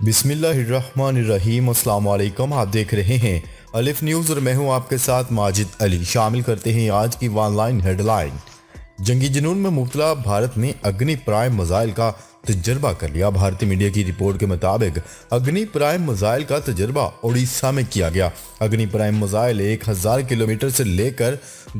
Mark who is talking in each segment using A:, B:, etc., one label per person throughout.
A: بسم اللہ الرحمن الرحیم۔ السلام علیکم، آپ دیکھ رہے ہیں الف نیوز اور میں ہوں آپ کے ساتھ ماجد علی۔ شامل کرتے ہیں آج کی ون لائن ہیڈ لائن۔ جنگی جنون میں مبتلا بھارت نے اگنی پرائم میزائل کا تجربہ کر لیا۔ بھارتی میڈیا کی رپورٹ کے مطابق اگنی پرائم میزائل کا تجربہ اڑیسہ میں کیا گیا۔ اگنی پرائم میزائل 1000 کلومیٹر سے لے کر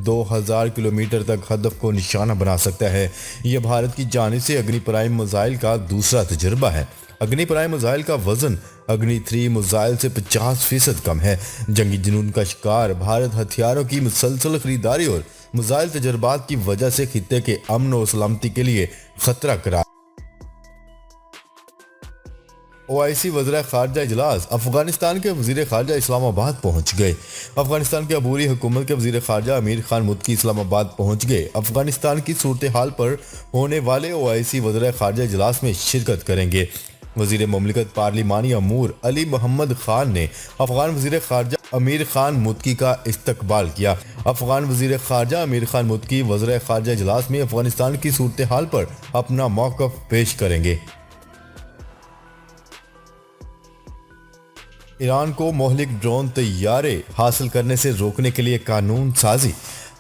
A: 2000 کلومیٹر تک ہدف کو نشانہ بنا سکتا ہے۔ یہ بھارت کی جانب سے اگنی پرائم میزائل کا دوسرا تجربہ ہے۔ اگنی پرائم میزائل کا وزن اگنی 3 میزائل سے 50% کم ہے۔ جنگی جنون کا شکار بھارت ہتھیاروں کی مسلسل خریداری اور میزائل تجربات کی وجہ سے خطے کے امن اور سلامتی کے لیے خطرہ قرار۔ OIC وزراء خارجہ اجلاس۔ افغانستان کے وزیر خارجہ اسلام آباد پہنچ گئے۔ افغانستان کے عبوری حکومت کے وزیر خارجہ امیر خان متقی اسلام آباد پہنچ گئے۔ افغانستان کی صورتحال پر ہونے والے OIC وزراء خارجہ اجلاس میں شرکت کریں گے۔ وزیر مملکت پارلیمانی امور علی محمد خان نے افغان وزیر خارجہ امیر خان متقی کا استقبال کیا۔ افغان وزیر خارجہ امیر خان متقی وزراء خارجہ اجلاس میں افغانستان کی صورتحال پر اپنا موقف پیش کریں گے۔ ایران کو مہلک ڈرون طیارے حاصل کرنے سے روکنے کے لیے قانون سازی۔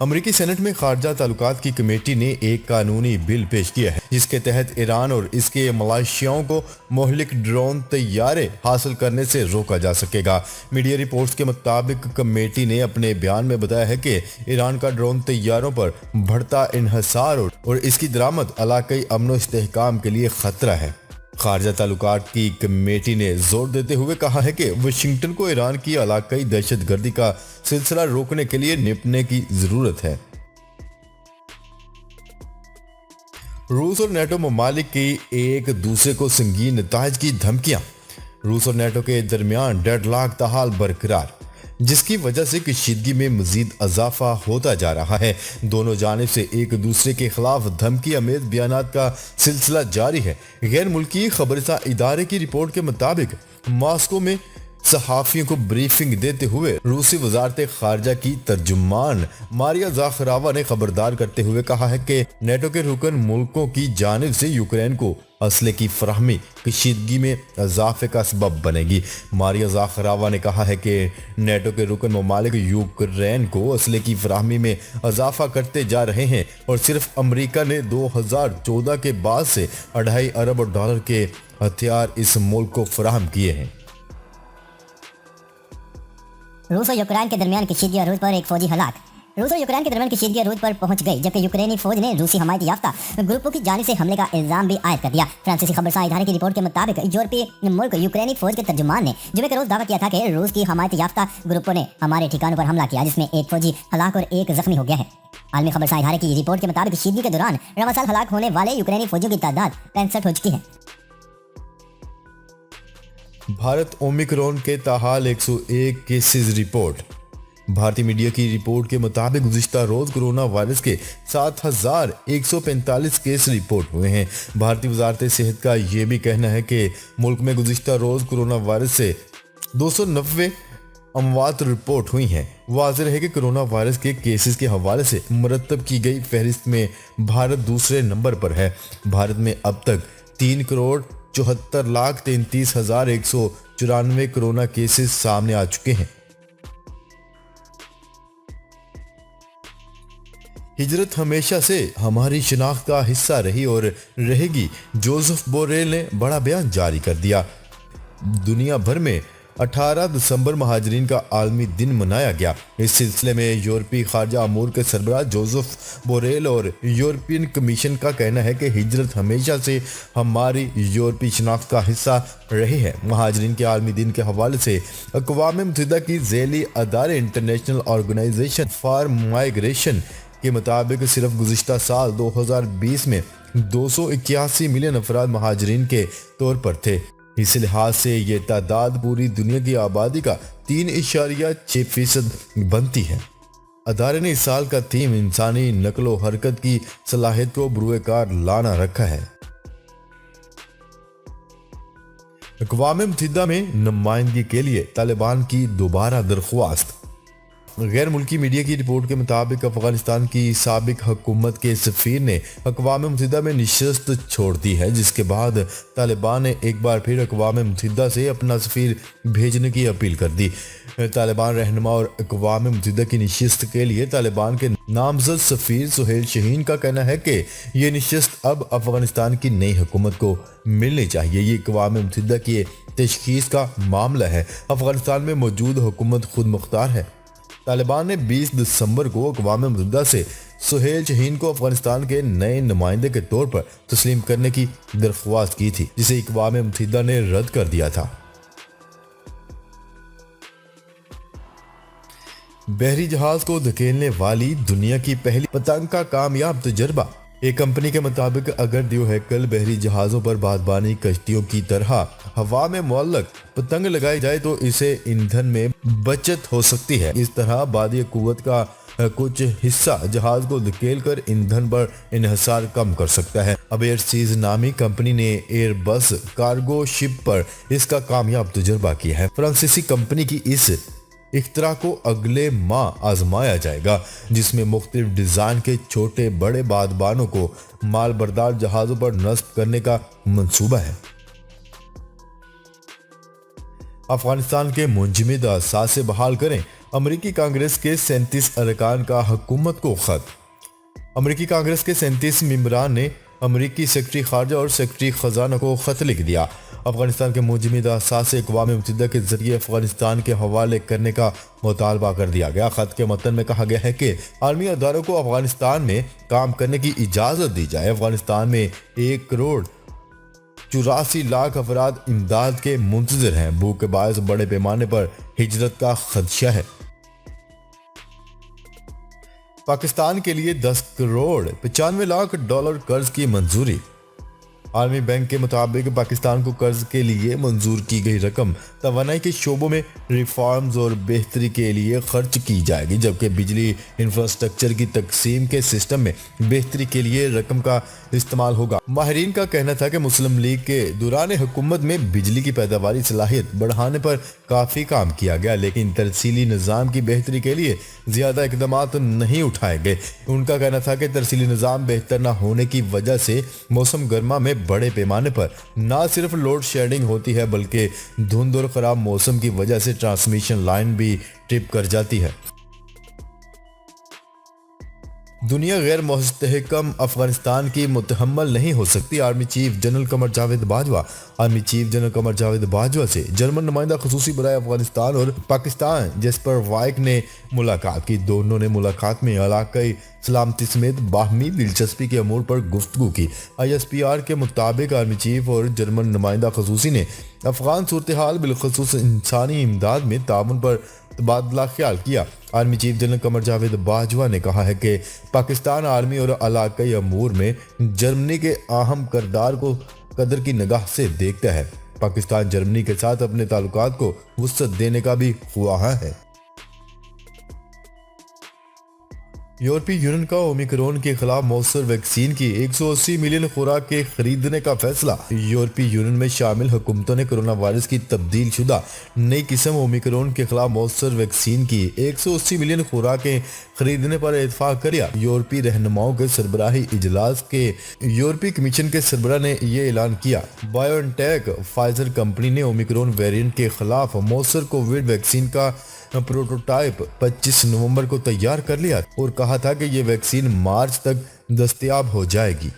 A: امریکی سینٹ میں خارجہ تعلقات کی کمیٹی نے ایک قانونی بل پیش کیا ہے جس کے تحت ایران اور اس کے ملائشیاؤں کو مہلک ڈرون طیارے حاصل کرنے سے روکا جا سکے گا۔ میڈیا رپورٹس کے مطابق کمیٹی نے اپنے بیان میں بتایا ہے کہ ایران کا ڈرون طیاروں پر بڑھتا انحصار اور اس کی درآمد علاقائی امن و استحکام کے لیے خطرہ ہے۔ خارجہ تعلقات کی کمیٹی نے زور دیتے ہوئے کہا ہے کہ واشنگٹن کو ایران کی علاقائی دہشت گردی کا سلسلہ روکنے کے لیے نپٹنے کی ضرورت ہے۔ روس اور نیٹو ممالک کی ایک دوسرے کو سنگین نتائج کی دھمکیاں۔ روس اور نیٹو کے درمیان ڈیڈ لاک تاحال برقرار، جس کی وجہ سے کشیدگی میں مزید اضافہ ہوتا جا رہا ہے۔ دونوں جانب سے ایک دوسرے کے خلاف دھمکی آمیز بیانات کا سلسلہ جاری ہے۔ غیر ملکی خبررساں ادارے کی رپورٹ کے مطابق ماسکو میں صحافیوں کو بریفنگ دیتے ہوئے روسی وزارت خارجہ کی ترجمان ماریا زاخراوا نے خبردار کرتے ہوئے کہا ہے کہ نیٹو کے رکن ملکوں کی جانب سے یوکرین کو اسلحے کی فراہمی کشیدگی میں اضافے کا سبب بنے گی۔ ماریا زاخراوا نے کہا ہے کہ نیٹو کے رکن ممالک یوکرین کو اسلحے کی فراہمی میں اضافہ کرتے جا رہے ہیں اور صرف امریکہ نے 2014 کے بعد سے $2.5 ارب کے ہتھیار اس ملک کو فراہم کیے ہیں۔
B: روس اور یوکرین کے درمیان کشیدگی عروج پر ایک فوجی ہلاک۔ روس اور یوکرین کے درمیان کشیدگی عروج پر پہنچ گئی جبکہ یوکرینی فوج نے روسی حمایت یافتہ گروپوں کی جانب سے حملے کا الزام بھی عائد کر دیا۔ فرانسیسی خبررساں ادارے کی رپورٹ کے مطابق یورپی ملک یوکرینی فوج کے ترجمان نے جمعے کے روز دعویٰ کیا تھا کہ روس کی حمایت یافتہ گروپوں نے ہمارے ٹھکانوں پر حملہ کیا جس میں ایک فوجی ہلاک اور ایک زخمی ہو گیا ہے۔ عالمی خبررساں ادارے کی رپورٹ کے مطابق کشیدگی کے دوران رواں سال ہلاک ہونے والے یوکرینی فوجیوں کی تعداد 65 ہو چکی ہے۔
A: بھارت اومیکرون کے تاحال 101 کیسز رپورٹ۔ بھارتی میڈیا کی رپورٹ کے مطابق گزشتہ روز کرونا وائرس کے 7145 کیس رپورٹ ہوئے ہیں۔ بھارتی وزارت صحت کا یہ بھی کہنا ہے کہ ملک میں گزشتہ روز کرونا وائرس سے 290 اموات رپورٹ ہوئی ہیں۔ واضح ہے کہ کرونا وائرس کے کیسز کے حوالے سے مرتب کی گئی فہرست میں بھارت دوسرے نمبر پر ہے۔ بھارت میں اب تک 3,74,33,194 کرونا کیسز سامنے آ چکے ہیں۔ ہجرت ہمیشہ سے ہماری شناخت کا حصہ رہی اور رہے گی، جوزف بوریل نے بڑا بیان جاری کر دیا۔ دنیا بھر میں 18 دسمبر مہاجرین کا عالمی دن منایا گیا۔ اس سلسلے میں یورپی خارجہ امور کے سربراہ جوزف بوریل اور یورپین کمیشن کا کہنا ہے کہ ہجرت ہمیشہ سے ہماری یورپی شناخت کا حصہ رہی ہے۔ مہاجرین کے عالمی دن کے حوالے سے اقوام متحدہ کی ذیلی ادارے انٹرنیشنل آرگنائزیشن فار مائیگریشن کے مطابق صرف گزشتہ سال 2020 میں 281 ملین افراد مہاجرین کے طور پر تھے۔ اس لحاظ سے یہ تعداد پوری دنیا کی آبادی کا 3.6% بنتی ہے۔ ادارے نے اس سال کا تھیم انسانی نقل و حرکت کی صلاحیت کو بروئے کار لانا رکھا ہے۔ اقوام متحدہ میں نمائندگی کے لیے طالبان کی دوبارہ درخواست۔ غیر ملکی میڈیا کی رپورٹ کے مطابق افغانستان کی سابق حکومت کے سفیر نے اقوام متحدہ میں نشست چھوڑ دی ہے، جس کے بعد طالبان نے ایک بار پھر اقوام متحدہ سے اپنا سفیر بھیجنے کی اپیل کر دی۔ طالبان رہنما اور اقوام متحدہ کی نشست کے لیے طالبان کے نامزد سفیر سہیل شاہین کا کہنا ہے کہ یہ نشست اب افغانستان کی نئی حکومت کو ملنی چاہیے۔ یہ اقوام متحدہ کی تشخیص کا معاملہ ہے۔ افغانستان میں موجود حکومت خود مختار ہے۔ طالبان نے 20 دسمبر کو اقوام متحدہ سے سہیل شاہین کو افغانستان کے نئے نمائندے کے طور پر تسلیم کرنے کی درخواست کی تھی، جسے اقوام متحدہ نے رد کر دیا تھا۔ بحری جہاز کو دھکیلنے والی دنیا کی پہلی پتنگ کا کامیاب تجربہ۔ ایک کمپنی کے مطابق اگر دیو ہیکل بحری جہازوں پر بادبانی کشتیوں کی طرح ہوا میں معلق پتنگ لگائی جائے تو اسے ایندھن میں بچت ہو سکتی ہے۔ اس طرح بادی قوت کا کچھ حصہ جہاز کو دھکیل کر ایندھن پر انحصار کم کر سکتا ہے۔ اب ایئر سیز نامی کمپنی نے ایئر بس کارگو شپ پر اس کا کامیاب تجربہ کیا ہے۔ فرانسیسی کمپنی کی اس اختراع کو اگلے ماہ آزمایا جائے گا، جس میں مختلف ڈیزائن کے چھوٹے بڑے بادبانوں کو مال بردار جہازوں پر نصب کرنے کا منصوبہ ہے۔ افغانستان کے منجمد اثاثے بحال کریں، امریکی کانگریس کے 37 ارکان کا حکومت کو خط۔ امریکی کانگریس کے 37 ممبران نے امریکی سیکرٹری خارجہ اور سیکرٹری خزانہ کو خط لکھ دیا۔ افغانستان کے منجمد اثاثے اقوام متحدہ کے ذریعے افغانستان کے حوالے کرنے کا مطالبہ کر دیا گیا۔ خط کے متن میں کہا گیا ہے کہ عالمی اداروں کو افغانستان میں کام کرنے کی اجازت دی جائے۔ افغانستان میں 1,84,00,000 افراد امداد کے منتظر ہیں۔ بھوک کے باعث بڑے پیمانے پر ہجرت کا خدشہ ہے۔ پاکستان کے لیے 10,95,00,000 قرض کی منظوری۔ عالمی بینک کے مطابق پاکستان کو قرض کے لیے منظور کی گئی رقم توانائی کے شعبوں میں ریفارمز اور بہتری کے لیے خرچ کی جائے گی، جبکہ بجلی انفراسٹرکچر کی تقسیم کے سسٹم میں بہتری کے لیے رقم کا استعمال ہوگا۔ ماہرین کا کہنا تھا کہ مسلم لیگ کے دوران حکومت میں بجلی کی پیداواری صلاحیت بڑھانے پر کافی کام کیا گیا، لیکن ترسیلی نظام کی بہتری کے لیے زیادہ اقدامات نہیں اٹھائے گئے۔ ان کا کہنا تھا کہ ترسیلی نظام بہتر نہ ہونے کی وجہ سے موسم گرما میں بڑے پیمانے پر نہ صرف لوڈ شیڈنگ ہوتی ہے بلکہ دھند اور خراب موسم کی وجہ سے ٹرانسمیشن لائن بھی ٹرپ کر جاتی ہے۔ دنیا غیر مستحکم افغانستان کی متحمل نہیں ہو سکتی، army chief general Qamar Javed Bajwa. Army chief general Qamar Javed Bajwa سے جرمن نمائندہ خصوصی برائے افغانستان اور پاکستان جیسپر وائک نے ملاقات کی۔ دونوں نے ملاقات میں علاقائی سلامتی سمیت باہمی دلچسپی کے امور پر گفتگو کی۔ ISPR کے مطابق آرمی چیف اور جرمن نمائندہ خصوصی نے افغان صورتحال بالخصوص انسانی امداد میں تعاون پر تبادلہ خیال کیا۔ Army chief general Qamar Javed Bajwa نے کہا ہے کہ پاکستان عالمی اور علاقائی امور میں جرمنی کے اہم کردار کو قدر کی نگاہ سے دیکھتا ہے۔ پاکستان جرمنی کے ساتھ اپنے تعلقات کو وسعت دینے کا بھی خواہاں ہے۔ یورپی یونین کا اومیکرون کے خلاف مؤثر ویکسین کی 180 ملین خوراک کے خریدنے کا فیصلہ۔ یورپی یونین میں شامل حکومتوں نے کرونا وائرس کی تبدیل شدہ نئی قسم اومیکرون کے خلاف مؤثر ویکسین کی 180 ملین خوراکیں خریدنے پر اتفاق کیا۔ یورپی رہنماؤں کے سربراہی اجلاس کے یورپی کمیشن کے سربراہ نے یہ اعلان کیا۔ بائیو این ٹیک فائزر کمپنی نے اومیکرون ویرینٹ کے خلاف مؤثر کووڈ ویکسین کا پروٹوٹائپ 25 نومبر کو تیار کر لیا اور کہا تھا کہ یہ ویکسین مارچ تک دستیاب ہو جائے گی۔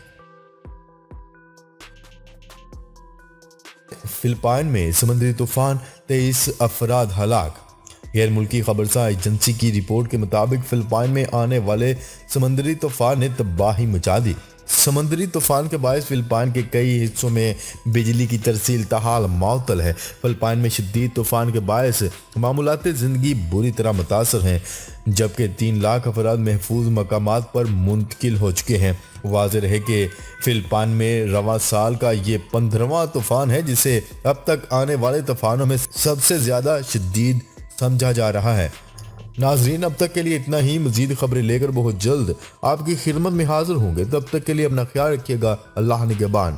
A: فلپائن میں سمندری طوفان 23 افراد ہلاک۔ غیر ملکی خبرساں ایجنسی کی رپورٹ کے مطابق فلپائن میں آنے والے سمندری طوفان نے تباہی مچا دی۔ سمندری طوفان کے باعث فلپائن کے کئی حصوں میں بجلی کی ترسیل تاحال معطل ہے۔ فلپائن میں شدید طوفان کے باعث معمولات زندگی بری طرح متاثر ہیں، جبکہ 3 لاکھ افراد محفوظ مقامات پر منتقل ہو چکے ہیں۔ واضح رہے کہ فلپائن میں رواں سال کا یہ 15واں طوفان ہے، جسے اب تک آنے والے طوفانوں میں سب سے زیادہ شدید سمجھا جا رہا ہے۔ ناظرین، اب تک کے لیے اتنا ہی۔ مزید خبریں لے کر بہت جلد آپ کی خدمت میں حاضر ہوں گے۔ تب تک کے لیے اپنا خیال رکھیے گا۔ اللہ نگہبان۔